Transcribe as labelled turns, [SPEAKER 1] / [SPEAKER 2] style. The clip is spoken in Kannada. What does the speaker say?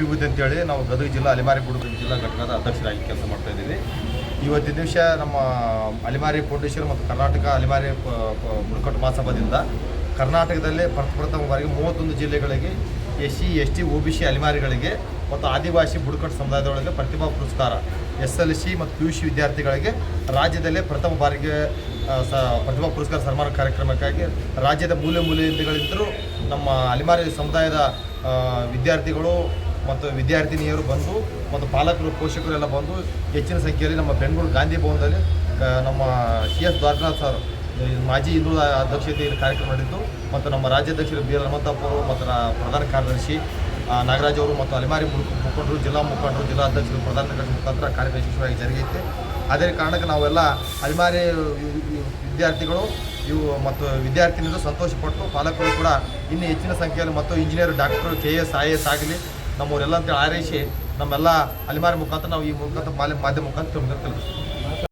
[SPEAKER 1] ವಿಭೂತಿ ಅಂತೇಳಿ ನಾವು ಗದಗ ಜಿಲ್ಲಾ ಅಲೆಮಾರಿ ಬುಡಕಟ್ಟು ಜಿಲ್ಲಾ ಘಟಕದ ಅಧ್ಯಕ್ಷರಾಗಿ ಕೆಲಸ ಮಾಡ್ತಾ ಇದ್ದೀವಿ. ಇವತ್ತಿನ ದಿವಸ ನಮ್ಮ ಅಲೆಮಾರಿ ಫೌಂಡೇಶನ್ ಮತ್ತು ಕರ್ನಾಟಕ ಅಲೆಮಾರಿ ಬುಡಕಟ್ಟು ಮಹಾಸಭಾದಿಂದ ಕರ್ನಾಟಕದಲ್ಲೇ ಪ್ರಥಮ ಬಾರಿಗೆ 31 ಜಿಲ್ಲೆಗಳಿಗೆ SC ST OBC ಅಲೆಮಾರಿಗಳಿಗೆ ಮತ್ತು ಆದಿವಾಸಿ ಬುಡಕಟ್ಟು ಸಮುದಾಯದೊಳಗೆ ಪ್ರತಿಭಾ ಪುರಸ್ಕಾರ SLC ಮತ್ತು PUC ವಿದ್ಯಾರ್ಥಿಗಳಿಗೆ ರಾಜ್ಯದಲ್ಲೇ ಪ್ರಥಮ ಬಾರಿಗೆ ಪ್ರತಿಭಾ ಪುರಸ್ಕಾರ ಸನ್ಮಾನ ಕಾರ್ಯಕ್ರಮಕ್ಕಾಗಿ ರಾಜ್ಯದ ಮೂಲೆಗಳಿಂದಲೂ ನಮ್ಮ ಅಲೆಮಾರಿ ಸಮುದಾಯದ ವಿದ್ಯಾರ್ಥಿಗಳು ಮತ್ತು ವಿದ್ಯಾರ್ಥಿನಿಯರು ಬಂದು ಮತ್ತು ಪಾಲಕರು ಪೋಷಕರು ಎಲ್ಲ ಬಂದು ಹೆಚ್ಚಿನ ಸಂಖ್ಯೆಯಲ್ಲಿ ನಮ್ಮ ಬೆಂಗಳೂರು ಗಾಂಧಿ ಭವನದಲ್ಲಿ ನಮ್ಮ CS ದ್ವಾರಕನಾಥ್ ಸರ್ ಮಾಜಿ ಹಿಂದುಳಿದ ಅಧ್ಯಕ್ಷತೆಯಲ್ಲಿ ಕಾರ್ಯಕ್ರಮ ನಡೆಯಿತು. ಮತ್ತು ನಮ್ಮ ರಾಜ್ಯಾಧ್ಯಕ್ಷರು BL ಹನುಮಂತಪ್ಪ ಅವರು ಮತ್ತು ಪ್ರಧಾನ ಕಾರ್ಯದರ್ಶಿ ನಾಗರಾಜ್ ಅವರು ಮತ್ತು ಅಲೆಮಾರಿ ಮುಖಂಡರು, ಜಿಲ್ಲಾ ಮುಖಂಡರು, ಜಿಲ್ಲಾ ಅಧ್ಯಕ್ಷರು, ಪ್ರಧಾನ ಕಾರ್ಯದರ್ಶಿ ಮುಖಾಂತರ ಕಾರ್ಯಕ್ರಮ ಯಶಸ್ವಿಯಾಗಿ ಜರುಗೈತೆ. ಅದೇ ಕಾರಣಕ್ಕೆ ನಾವೆಲ್ಲ ಅಲೆಮಾರಿ ವಿದ್ಯಾರ್ಥಿಗಳು ಮತ್ತು ವಿದ್ಯಾರ್ಥಿನಿಯರು ಸಂತೋಷಪಟ್ಟು ಪಾಲಕರು ಕೂಡ ಇನ್ನೂ ಹೆಚ್ಚಿನ ಸಂಖ್ಯೆಯಲ್ಲಿ ಮತ್ತು ಇಂಜಿನಿಯರ್, ಡಾಕ್ಟರ್, KS IAS ಆಗಲಿ ನಮ್ಮವರೆಲ್ಲ ಅಂತೇಳಿ ಆರೈಸಿ ನಮ್ಮೆಲ್ಲ ಅಲೆಮಾರಿ ಮುಖಾಂತರ ನಾವು ಈ ಮುಖಾಂತರ ಮಾಧ್ಯಮ ಮುಖಾಂತರ ತಿಳಿಸ್ತೀವಿ.